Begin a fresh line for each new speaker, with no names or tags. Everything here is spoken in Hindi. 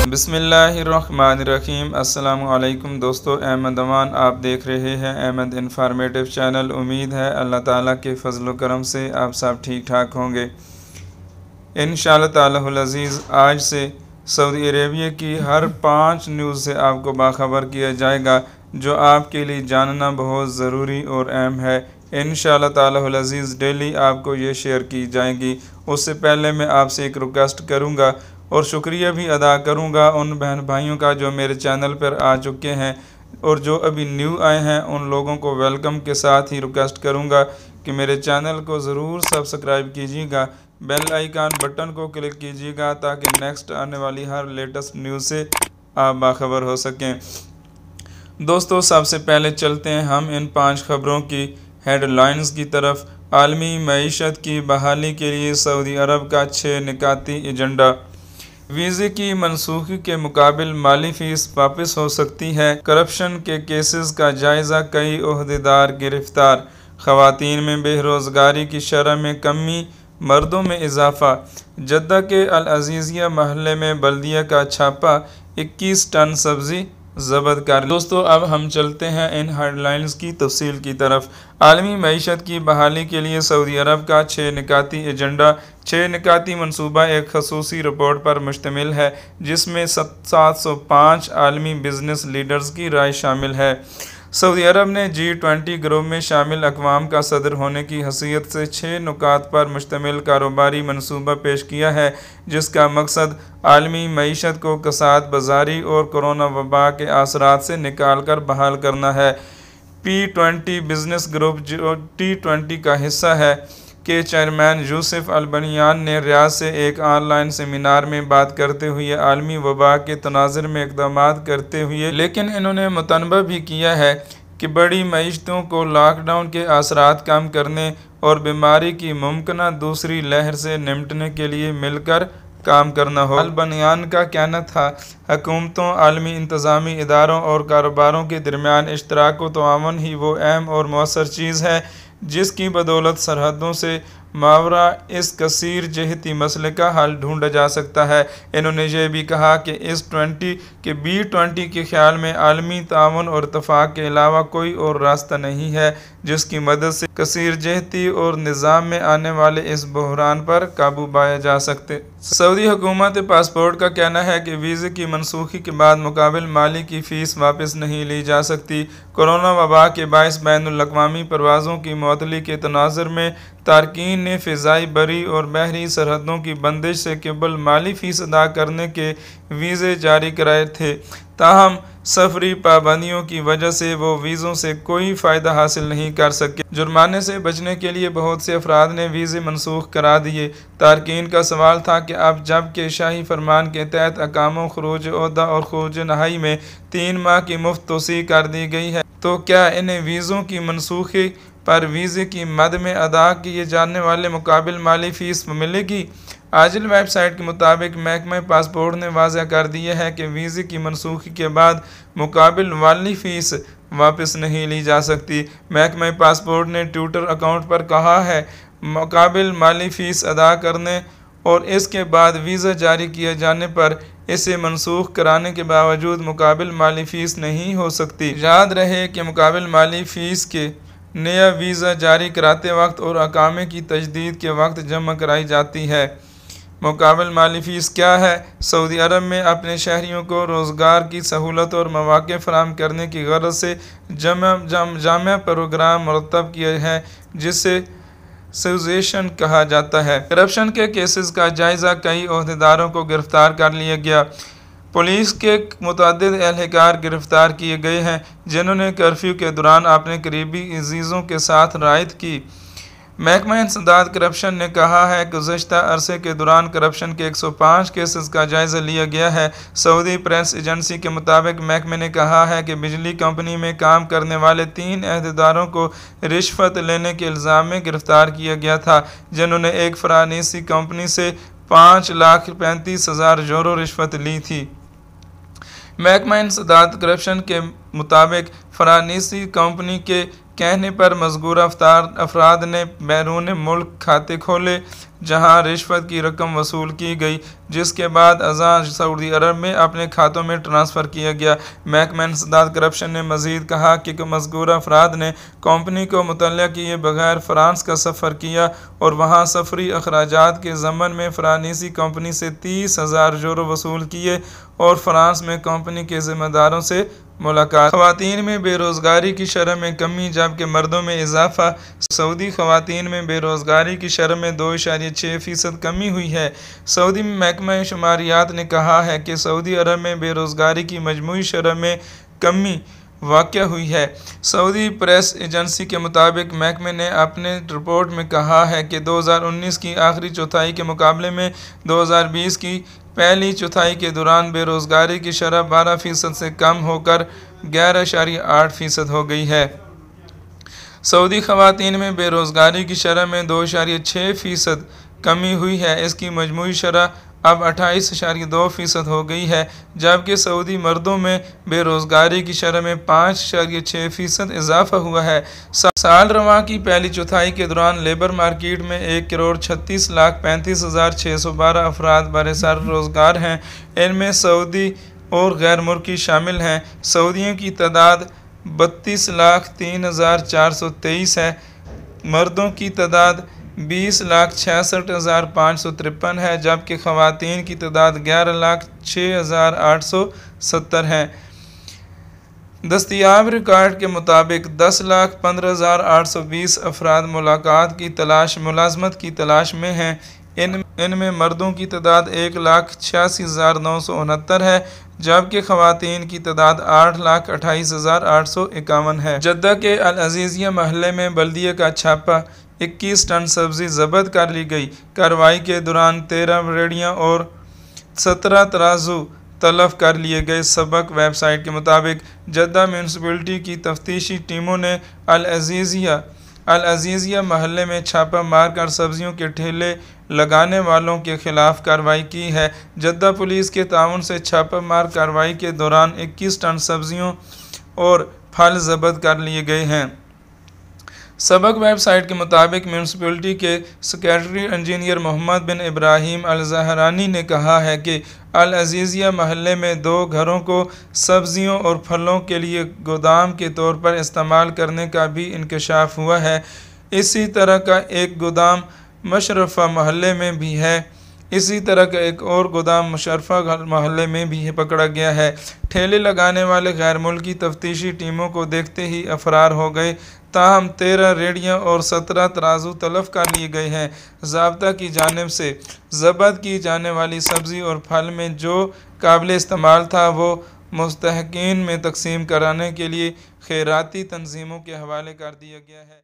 बिस्मिल्लाहिर्रहमानिर्रहीम। अस्सलामु अलैकुम दोस्तों, अहमद अमान आप देख रहे हैं अहमद इंफॉर्मेटिव चैनल। उम्मीद है अल्लाह ताला के फजल करम से आप सब ठीक ठाक होंगे। इंशाअल्लाह ताला अज़ीज़ आज से सऊदी अरेबिया की हर 5 न्यूज़ से आपको बाखबर किया जाएगा जो आपके लिए जानना बहुत ज़रूरी और अहम है। इंशाअल्लाह ताला अज़ीज़ डेली आपको ये शेयर की जाएगी। उससे पहले मैं आपसे एक रिक्वेस्ट करूँगा और शुक्रिया भी अदा करूँगा उन बहन भाइयों का जो मेरे चैनल पर आ चुके हैं और जो अभी न्यू आए हैं उन लोगों को वेलकम के साथ ही रिक्वेस्ट करूँगा कि मेरे चैनल को ज़रूर सब्सक्राइब कीजिएगा, बेल आइकन बटन को क्लिक कीजिएगा ताकि नेक्स्ट आने वाली हर लेटेस्ट न्यूज़ से आप बाखबर हो सकें। दोस्तों सबसे पहले चलते हैं हम इन 5 खबरों की हेडलाइंस की तरफ। आलमी मईशत की बहाली के लिए सऊदी अरब का 6 निकाती एजेंडा। वीज़े की मनसूखी के मुकाबिल माली फीस वापस हो सकती है। करप्शन के केसेस का जायज़ा, कई ओहदेदार गिरफ्तार। ख़वातीन में बेरोज़गारी की शरह में कमी, मर्दों में इजाफ़ा। जद्दा के अल अज़ीज़िया महल्ले में बल्दिया का छापा, 21 टन सब्ज़ी ज़ब्त कर। दोस्तों अब हम चलते हैं इन हेडलाइंस की तफसील की तरफ। आलमी मईशत की बहाली के लिए सऊदी अरब का 6 निकाती एजेंडा। 6 निकाती मनसूबा एक खसूसी रिपोर्ट पर मुश्तमिल है जिसमें 705 आलमी बिजनेस लीडर्स की राय शामिल है। सऊदी अरब ने G20 ग्रुप में शामिल अक़वाम का सदर होने की हैसियत से 6 नुकात पर मुश्तमिल कारोबारी मनसूबा पेश किया है जिसका मकसद आलमी मईशत को कसाद बाज़ारी और कोरोना वबा के असरात से निकाल कर बहाल करना है। P20 बिजनेस ग्रुप जो T20 का हिस्सा है के चेयरमैन यूसुफ अल बनियान ने रियाद से एक ऑनलाइन सेमिनार में बात करते हुए आलमी वबा के तनाज़ुर में इक़दाम करते हुए लेकिन इन्होंने मुतनबा भी किया है कि बड़ी मईशतों को लॉकडाउन के असरात कम करने और बीमारी की मुमकिना दूसरी लहर से निपटने के लिए मिलकर काम करना हो। अल बनियान का कहना था हुकूमतों, आलमी इंतज़ामी इदारों और कारोबारों के दरमियान इश्तराक व तआवुन ही वो अहम और मौसर चीज़ है जिसकी बदौलत सरहदों से मावरा इस कसीर जहती मसले का हल ढूंढा जा सकता है। इन्होंने यह भी कहा कि इस B20 के ख्याल में आलमी ताउन और इत्तफाक के अलावा कोई और रास्ता नहीं है जिसकी मदद से कसीर जहती और निज़ाम में आने वाले इस बहरान पर काबू पाया जा सकते। सऊदी हुकूमत पासपोर्ट का कहना है कि वीज़े की मनसूखी के बाद मुकाबिल माली की फ़ीस वापस नहीं ली जा सकती। कोरोना वबा के बायस बैनुल अक़वामी परवाज़ों की मुअत्तली के तनाज़ुर में तारकीन ने फ़िज़ाई, बरी और बहरी सरहदों की बंदिश से केवल माली फ़ीस अदा करने के वीज़े जारी कराए थे। ताहम सफरी पाबंदियों की वजह से वो वीज़ों से कोई फ़ायदा हासिल नहीं कर सके। जुर्माने से बचने के लिए बहुत से अफराद ने वीज़े मनसूख करा दिए। तारकीन का सवाल था कि अब जब के शाही फरमान के तहत अकामों, खरूज ओहदा और खरूज नहाई में 3 माह की मुफ्त तोसी कर दी गई है तो क्या इन्हें वीज़ों की मनसूखी पर वीज़े की मद में अदा किए जाने वाले मुकाबिल माली फ़ीस मिलेगी। आजिल वेबसाइट के मुताबिक महकमा पासपोर्ट ने वाज़ह कर दिया है कि वीज़े की मनसूखी के बाद मुकाबिल वाली फ़ीस वापस नहीं ली जा सकती। महकमा पासपोर्ट ने ट्विटर अकाउंट पर कहा है मुकाबिल माली फ़ीस अदा करने और इसके बाद वीज़ा जारी किए जाने पर इसे मनसूख कराने के बावजूद मुकाबिल माली फ़ीस नहीं हो सकती। याद रहे कि मुकाबिल माली फ़ीस के नया वीज़ा जारी कराते वक्त और अकामे की तजदीद के वक्त जमा कराई जाती है। मुकाबिल माली फ़ीस क्या है? सऊदी अरब में अपने शहरियों को रोज़गार की सहूलत और मौक़े फ़राहम करने की ग़रज़ से जामिया प्रोग्राम मुरतब किए हैं जिसे सिचुएशन कहा जाता है। करप्शन के केसेस का जायज़ा, कई ओहदेदारों को गिरफ़्तार कर लिया गया। पुलिस के मुतअद्दिद एहलकार गिरफ़्तार किए गए हैं जिन्होंने कर्फ्यू के दौरान अपने करीबी अज़ीज़ों के साथ रियायत की। महकमा इंसदाद करप्शन ने कहा है कि गुज़श्ता अरसे के दौरान करप्शन के 105 केसेस का जायज़ा लिया गया है। सऊदी प्रेस एजेंसी के मुताबिक महकमे ने कहा है कि बिजली कंपनी में काम करने वाले 3 अहदेदारों को रिश्वत लेने के इल्ज़ाम में गिरफ़्तार किया गया था जिन्होंने एक फ़रांसीसी कंपनी से 5,35,000 यूरो रिश्वत ली थी। महकमा इंसदाद करप्शन के मुताबिक फ़रांसीसी कंपनी के कहने पर मज़कूर अफराद ने बैरून मुल्क खाते खोले जहां रिश्वत की रकम वसूल की गई, जिसके बाद अज़ां सऊदी अरब में अपने खातों में ट्रांसफ़र किया गया। महकमा इंसदाद करप्शन ने मज़ीद कहा कि मज़कूर अफराद ने कंपनी को मुतल्ला किए बगैर फ़्रांस का सफ़र किया और वहाँ सफरी अखराजात के ज़मन में फ़्रांसीसी कंपनी से 30,000 यूरो वसूल किए और फ़्रांस में कंपनी के ज़िम्मेदारों से मुलाकात। ख़वातीन में बेरोज़गारी की शरह में कमी जबकि मर्दों में इजाफा। सऊदी ख़वातीन में बेरोज़गारी की शरह में 2.6% कमी हुई है। सऊदी महकमा शुमारियात ने कहा है कि सऊदी अरब में बेरोज़गारी की मजमूई शरह में कमी वाक़या हुई है। सऊदी प्रेस एजेंसी के मुताबिक महकमे ने अपने रिपोर्ट में कहा है कि 2019 की आखिरी चौथाई के मुकाबले में 2020 की पहली चौथाई के दौरान बेरोज़गारी की शरह 12% से कम होकर 11.8% हो गई है। सऊदी ख़वातीन में बेरोज़गारी की शरह में 2.6% कमी हुई है। इसकी मजमूई शरह अब 28.2% हो गई है, जबकि सऊदी मर्दों में बेरोज़गारी की शरह में 5.6% इजाफा हुआ है। साल रवां की पहली चौथाई के दौरान लेबर मार्केट में 1,36,35,612 अफराद बरसर रोज़गार हैं। इनमें सऊदी और गैर मुल्की शामिल हैं। सऊदियों की तादाद 32,03,423 है। मर्दों की तादाद 20,66,553 है, जबकि ख़वातीन की तादाद 11,06,870 है। दस्तयाब रिकॉर्ड के मुताबिक 10,15,820 अफराद मुलाजमत की तलाश में हैं। इनमें मर्दों की तादाद 1,86,969 है, जबकि ख़वातीन की तादाद 8,28,851 है। जद्दा के अल अज़ीज़िया महल्ले में बल्दिया का छापा, 21 टन सब्ज़ी ज़ब्त कर ली गई। कार्रवाई के दौरान 13 रेड़ियाँ और 17 तराजू तलब कर लिए गए। सबक वेबसाइट के मुताबिक जद्दा म्यूनसिपलिटी की तफ्तीशी टीमों ने अल अज़ीज़िया महल्ले में छापा मारकर सब्जियों के ठेले लगाने वालों के खिलाफ कार्रवाई की है। जद्दा पुलिस के ताउन से छापा मार कार्रवाई के दौरान 21 टन सब्जियों और फल ज़ब्त कर लिए गए हैं। सबक वेबसाइट के मुताबिक म्यूनसिपलिटी के सेक्रेटरी इंजीनियर मोहम्मद बिन इब्राहिम अल ज़हरानी ने कहा है कि अल अज़ीज़िया महल्ले में 2 घरों को सब्जियों और फलों के लिए गोदाम के तौर पर इस्तेमाल करने का भी इंकशाफ हुआ है। इसी तरह का एक गोदाम मशरफ़ा महल्ले में भी है। इसी तरह का एक और गोदाम मुशर्रफा महल्ले में भी पकड़ा गया है। ठेले लगाने वाले गैर मुल्की तफ्तीशी टीमों को देखते ही फरार हो गए। ताहम 13 रेड़ियाँ और 17 तराजू तलब कर लिए गए हैं। ज़ाब्ता की जानिब से ज़ब्त की जाने वाली सब्ज़ी और फल में जो काबिल इस्तेमाल था वो मुस्तहक़ीन में तकसीम कराने के लिए खैराती तंजीमों के हवाले कर दिया गया है।